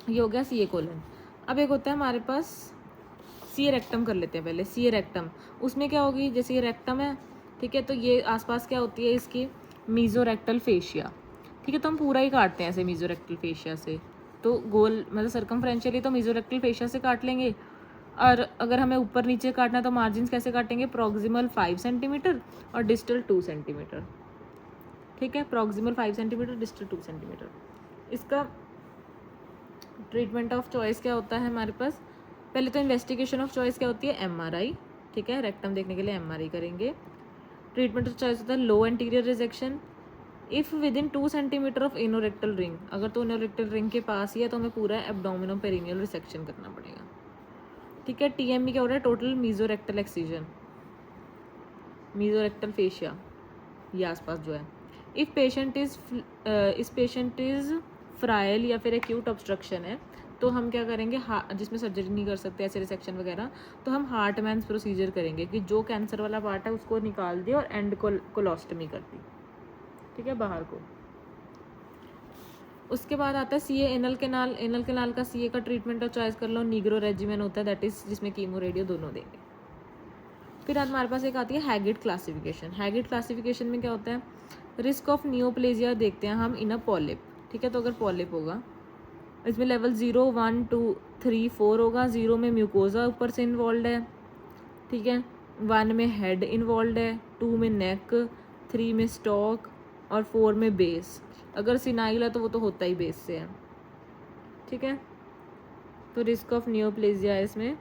ये हो गया CA कोलन। अब एक होता है हमारे पास CA रेक्टम, कर लेते हैं पहले CA रेक्टम। उसमें क्या होगी, जैसे ये रेक्टम है, ठीक है, तो ये आसपास क्या होती है इसकी, मीजोरेक्टल फेशिया। ठीक है, तो हम पूरा ही काटते हैं ऐसे मीजोरेक्टल फेशिया से, तो गोल मतलब सर्कमफ्रेंशियली तो मीजोरेक्टल फेशिया से काट लेंगे। और अगर हमें ऊपर नीचे काटना तो मार्जिन कैसे काटेंगे, प्रॉक्सिमल 5 सेंटीमीटर और डिस्टल 2 सेंटीमीटर। ठीक है, प्रॉक्सिमल 5 सेंटीमीटर, डिस्टल 2 सेंटीमीटर। इसका ट्रीटमेंट ऑफ चॉइस क्या होता है हमारे पास, पहले तो इन्वेस्टिगेशन ऑफ चॉइस क्या होती है, MRI। ठीक है, रेक्टम देखने के लिए MRI करेंगे। ट्रीटमेंट ऑफ चॉइस होता है low anterior resection if within 2 centimetre of anorectal ring. अगर तो इनोरेक्टल रिंग के पास ही है तो हमें पूरा एब्डोमिनो पेरिनियल रिसेक्शन करना पड़ेगा। ठीक है, TME क्या हो रहा है, टोटल मीजोरेक्टल एक्सीजन, मीजोरेक्टल फेशिया ये आसपास जो है। इफ़ पेशेंट इज़ फ्राइल या फिर एक्यूट ऑब्स्ट्रक्शन है तो हम क्या करेंगे, जिसमें सर्जरी नहीं कर सकते ऐसे रिसेक्शन वगैरह, तो हम हार्टमैन्स प्रोसीजर करेंगे कि जो कैंसर वाला पार्ट है उसको निकाल दिया और एंड कोलोस्टमी कर दी। ठीक है, बाहर को। उसके बाद आता है CA anal canal. Anal canal का CA का ट्रीटमेंट और चॉइस कर लो, नीग्रो रेजिमेन होता है, दैट इज जिसमें कीमो रेडियो दोनों देंगे। फिर हमारे पास एक आती है हैगिट क्लासिफिकेशन। हैगिट क्लासिफिकेशन में क्या होता है, रिस्क ऑफ नियोप्लेजिया देखते हैं हम इन अ पॉलिप। ठीक है, तो अगर पॉलिप होगा इसमें लेवल 0, 1, 2, 3, 4 होगा। 0 में म्यूकोजा ऊपर से इन्वॉल्व है। ठीक है, 1 में हेड इन्वॉल्व है, 2 में नेक, 3 में स्टॉक और 4 में बेस। अगर सिनाइल है तो वो तो होता ही बेस से है। ठीक है, तो रिस्क ऑफ नियोप्लेजिया इसमें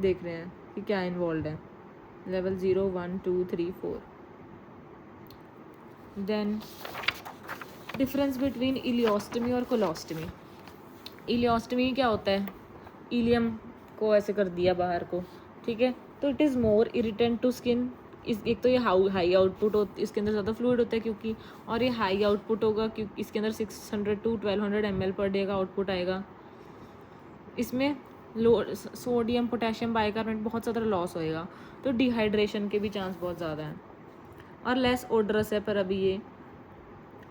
देख रहे हैं कि क्या इन्वॉल्व है, लेवल 0, 1, 2, 3, 4। देन डिफरेंस बिटवीन इलियोस्टमी और कोलोस्टमी। इलियोस्टमी क्या होता है, इलियम को ऐसे कर दिया बाहर को। ठीक है, तो it is more irritant to skin. एक तो ये हाई आउटपुट हो, इसके अंदर ज़्यादा फ्लूइड होता है क्योंकि, और ये हाई आउटपुट होगा क्योंकि इसके अंदर 600 to 1200 ml पर डे का आउटपुट आएगा। इसमें सोडियम पोटेशियम बाइकार्बोनेट बहुत ज़्यादा लॉस होएगा, तो डिहाइड्रेशन के भी चांस बहुत ज़्यादा हैं। और लेस ओडरस है, पर अभी ये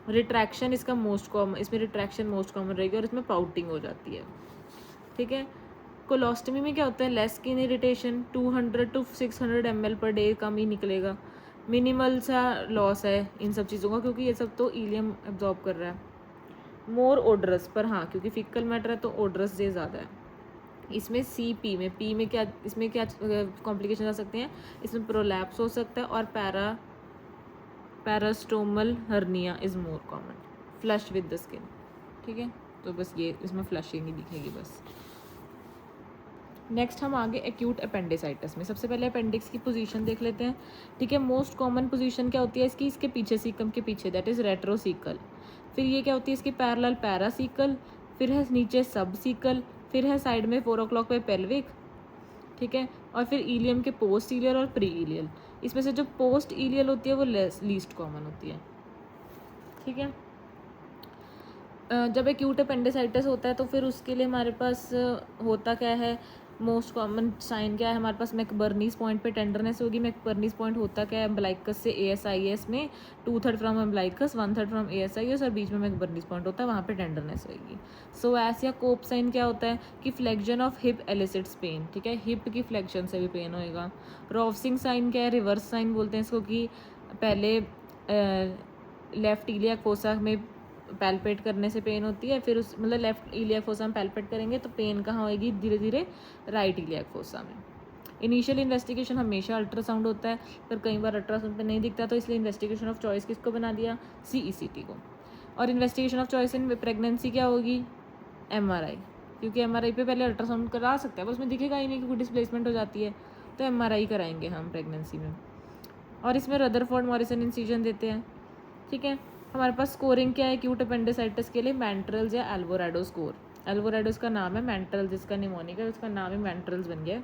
रिट्रैक्शन इसका मोस्ट कॉमन, इसमें रिट्रैक्शन मोस्ट कॉमन रहेगी और इसमें पाउटिंग हो जाती है। ठीक है, कोलोस्टमी में क्या होता है, less skin irritation, 200 to 600 ml per day कम ही निकलेगा, मिनिमल सा लॉस है इन सब चीज़ों का, क्योंकि ये सब तो इलियम एब्जॉर्ब कर रहा है। मोर ओडरस, पर हाँ क्योंकि फिकल मैटर है तो ओडरस ये ज़्यादा है। इसमें पी में क्या, इसमें क्या कॉम्प्लिकेशन आ सकते हैं, इसमें प्रोलैप्स हो सकता है और parastomal hernia is more common, flush with the skin. ठीक है, तो बस ये इसमें फ्लशिंग ही दिखेगी बस। नेक्स्ट हम आगे एक्यूट अपेंडिसाइटिस में, सबसे पहले अपेंडिक्स की पोजीशन देख लेते हैं। ठीक है, मोस्ट कॉमन पोजीशन क्या होती है इसकी, इसके पीछे सीकम के पीछे, दैट इज़ रेट्रोसीकल। फिर ये क्या होती है इसकी पैरेलल पैरासीकल, फिर है नीचे सबसीकल, फिर है साइड में 4 o'clock पे पेल्विक। ठीक है, और फिर इलियम के पोस्ट इलियल और प्री इलियल। इसमें से जो पोस्ट इलियल होती है वो लीस्ट कॉमन होती है। ठीक है, जब एक्यूट अपेंडिसाइटिस होता है तो फिर उसके लिए हमारे पास होता क्या है, मोस्ट कॉमन साइन क्या है हमारे पास, मैकबर्नीज पॉइंट पे टेंडरनेस होगी। मैकबर्नीज पॉइंट होता क्या है, अम्बलाइकस से ASIS में 2/3 फ्रॉम अम्बलाइकस 1/3 फ्रॉम ASIS और बीच में मैकबर्नीज पॉइंट होता है, वहाँ पे टेंडरनेस होगी। सो एस या कोप साइन क्या होता है कि flexion of hip elicits pain. ठीक है, हिप की फ्लेक्शन से भी पेन होएगा। रॉफसिंग साइन क्या है, रिवर्स साइन बोलते हैं इसको, कि पहले लेफ्ट इलियाक फोसा में पैल्पेट करने से पेन होती है, फिर उस मतलब लेफ्ट इलियाक फोसा में पैल्पेट करेंगे तो पेन कहाँ होएगी, धीरे धीरे राइट इलियाक फोसा में। इनिशियल इन्वेस्टिगेशन हमेशा अल्ट्रासाउंड होता है, पर कई बार अल्ट्रासाउंड पे नहीं दिखता, तो इसलिए इन्वेस्टिगेशन ऑफ चॉइस किसको बना दिया, CECT को। और investigation of choice in pregnancy क्या होगी, MRI, क्योंकि MRI पे पहले अल्ट्रासाउंड करा सकते हैं, बस उसमें दिखेगा ही नहीं क्योंकि डिस्प्लेसमेंट हो जाती है, तो MRI कराएंगे हम प्रेगनेंसी में। और इसमें रदरफोर्ड मॉरिसन इंसिजन देते हैं। ठीक है, हमारे पास स्कोरिंग क्या है एक्यूट अपेंडिसाइटिस के लिए, मैंट्रल्स या एल्वोराडो स्कोर। एल्वोराडो इसका नाम है, मैंट्रल्स जिसका निमोनिक है उसका नाम है, मैंट्रल्स बन गया।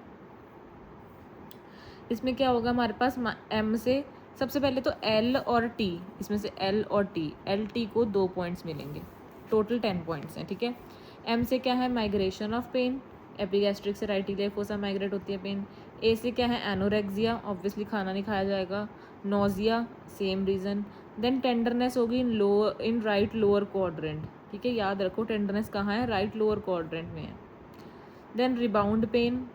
इसमें क्या होगा हमारे पास, M से सबसे पहले तो L और T, इसमें से L और T, LT को 2 पॉइंट्स मिलेंगे, टोटल 10 पॉइंट्स हैं। ठीक है, M से क्या है, माइग्रेशन ऑफ पेन, एपिगैस्ट्रिक से राइट इलियाक फोसा माइग्रेट होती है पेन। A से क्या है, एनोरेक्सिया, ऑब्वियसली खाना नहीं खाया जाएगा। Nausea, same reason. Then tenderness होगी इन राइट लोअर क्वाड्रेंट। ठीक है, याद रखो टेंडरनेस कहाँ है, राइट लोअर क्वाड्रेंट में है। Then rebound pain,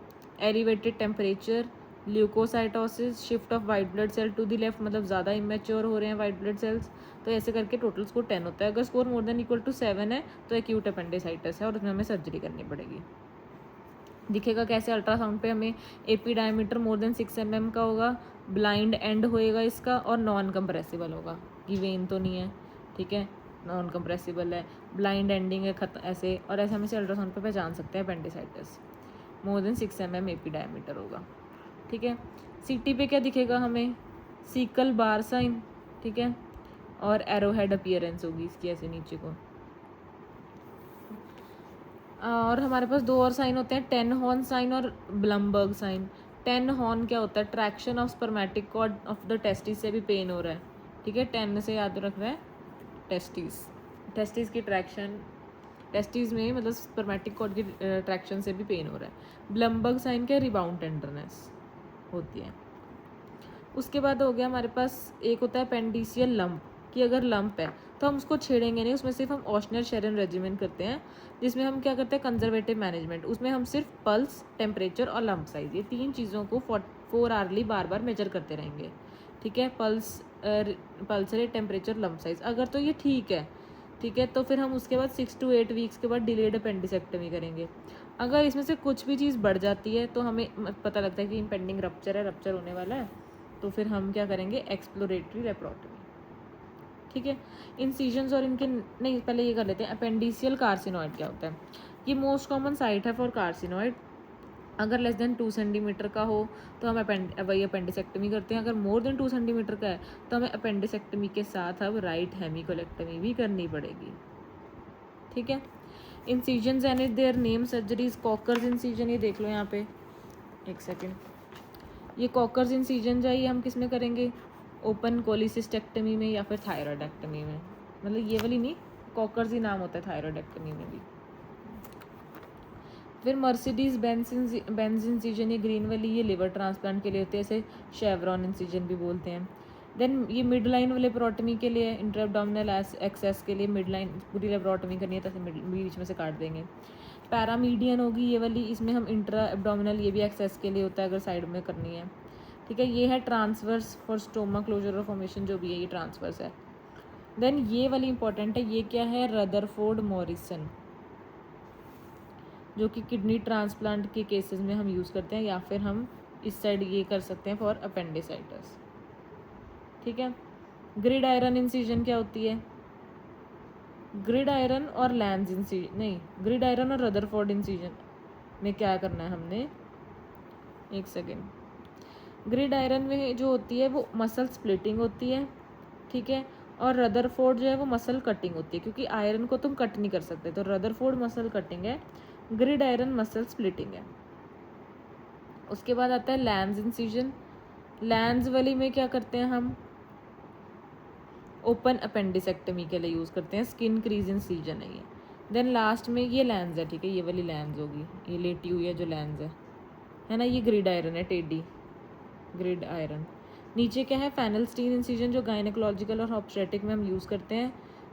elevated temperature, leukocytosis, shift of white blood cell to the left, मतलब ज़्यादा इमेच्योर हो रहे हैं वाइट ब्लड सेल्स, तो ऐसे करके टोटल स्कोर 10 होता है। अगर score more than equal to 7 है तो एक्यूट अपेंडिसाइटिस है और उसमें हमें सर्जरी करनी पड़ेगी। दिखेगा कैसे, अल्ट्रासाउंड पे हमें AP diameter more than 6 mm का होगा, ब्लाइंड एंड होएगा इसका और नॉन कंप्रेसिबल होगा, कि वेन तो नहीं है। ठीक है, नॉन कंप्रेसिबल है, ब्लाइंड एंडिंग है ऐसे, और ऐसे हम इसे अल्ट्रासाउंड पे पहचान सकते हैं appendicitis. More than 6 mm AP diameter होगा। ठीक है, CT पे क्या दिखेगा हमें, सीकल बार साइन। ठीक है, और एरोहेड अपीयरेंस होगी इसकी ऐसे नीचे को। और हमारे पास 2 और साइन होते हैं, 10 हॉर्न साइन और ब्लमबर्ग साइन। 10 हॉर्न क्या होता है, traction of spermatic cord of the testis से भी पेन हो रहा है। ठीक है, 10 से याद रख रहे हैं टेस्टिस की ट्रैक्शन, टेस्टिस में मतलब स्पर्मेटिक कॉर्ड की ट्रैक्शन से भी पेन हो रहा है। ब्लमबर्ग साइन क्या, रिबाउंड टेंडरनेस होती है। उसके बाद हो गया हमारे पास एक होता है पेंडिशियल लंप, कि अगर लंप है तो हम उसको छेड़ेंगे नहीं, उसमें सिर्फ हम ऑशनर शेरन रेजिमेंट करते हैं, जिसमें हम क्या करते हैं, कंजर्वेटिव मैनेजमेंट। उसमें हम सिर्फ पल्स, टेम्परेचर और लंप साइज, ये 3 चीज़ों को 4 आवर्ली बार बार मेजर करते रहेंगे। ठीक है, pulse rate, temperature, lump size, अगर तो ये ठीक है, ठीक है, तो फिर हम उसके बाद 6 to 8 वीक्स के बाद डिलेड अपेंडिसेक्टमी करेंगे। अगर इसमें से कुछ भी चीज़ बढ़ जाती है तो हमें पता लगता है कि इम्पेंडिंग रप्चर है, रप्चर होने वाला है, तो फिर हम क्या करेंगे, एक्सप्लोरेटरी लेप्रोटमी। ठीक है, इंसिजन्स और इनके नहीं, पहले ये कर लेते हैं, अपेंडिशियल कार्सिनोइड क्या होता है। ये मोस्ट कॉमन साइट है फॉर कार्सिनोइड। अगर लेस देन 2 सेंटीमीटर का हो तो हम वही अपेंडिसेक्टमी करते हैं, अगर मोर देन 2 सेंटीमीटर का है तो हमें अपेंडिसेक्टमी के साथ अब राइट हेमिकोलेक्टमी भी करनी पड़ेगी। ठीक है, incisions and their name surgeries, Kocher's incision, ये देख लो यहाँ पे, एक सेकेंड, ये कॉकर्स इंसिजन है, ये हम किस में करेंगे, ओपन कोलिसिस्टेक्टमी में या फिर थायरॉयडेक्टमी में, मतलब ये वाली नहीं, कॉकर्स ही नाम होता है थायरॉयडेक्टमी में भी। फिर मर्सिडीज बेंज इंसिजन, ये ग्रीन वाली, ये लिवर ट्रांसप्लांट के लिए होती है, इसे शेवरॉन इंसिजन भी बोलते हैं। देन ये मिड लाइन वाले लेप्रोटमी के लिए, इंटर एब्डोमिनल एक्सेस के लिए मिड लाइन पूरी लेप्रोटमी करनी है तो बीच में से काट देंगे। पैरामीडियन होगी ये वाली, इसमें हम इंट्रा एब्डोमिनल, ये भी एक्सेस के लिए होता है अगर साइड में करनी है, ठीक है। ये है ट्रांसवर्स फॉर स्टोमा क्लोजर और फॉर्मेशन, जो भी है ये ट्रांसवर्स है। देन ये वाली इंपॉर्टेंट है, ये क्या है, रदरफोर्ड मॉरिसन, जो कि किडनी ट्रांसप्लांट के केसेस में हम यूज़ करते हैं, या फिर हम इस साइड ये कर सकते हैं फॉर अपेंडिसाइटिस, ठीक है। ग्रिड आयरन इंसिजन क्या होती है, ग्रिड आयरन और लैंस इंसिजन, नहीं, ग्रिड आयरन और रदरफोर्ड इंसिजन में क्या करना है हमने, एक सेकेंड। ग्रिड आयरन में जो होती है वो मसल स्प्लिटिंग होती है, ठीक है, और रदरफोर्ड जो है वो मसल कटिंग होती है, क्योंकि आयरन को तुम कट नहीं कर सकते, तो रदरफोर्ड मसल कटिंग है, ग्रिड आयरन मसल स्प्लिटिंग है। उसके बाद आता है लैंस इंसिजन। लैंस वाली में क्या करते हैं हम, ओपन अपेंडिसेक्टमी के लिए यूज़ करते हैं, स्किन क्रीज इंसिजन है ये। देन लास्ट में ये लैंस है, ठीक है, ये वाली लैंस होगी, ये लेटी हुई है जो लैंस है ना, ये ग्रिड आयरन है, टेडी ग्रिड आयरन। नीचे क्या है, फेनलस्टीन इंसिजन, जो गायनेकोलॉजिकल और ऑब्स्टेट्रिक में हम यूज़ करते हैं,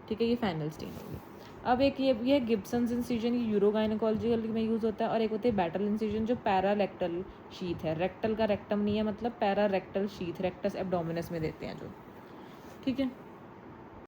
ठीक है, ये फेनलस्टीन होगी। अब एक ये गिब्सन्स इंसिजन, ये यूरोगायनेकोलॉजिकल में यूज़ होता है, और एक होता है बैटल इंसिजन जो पैरारेक्टल शीथ है, रेक्टल का रेक्टम नहीं है, मतलब पैरारेक्टल शीथ, रेक्टस एब्डोमिनस में देते हैं जो, ठीक है।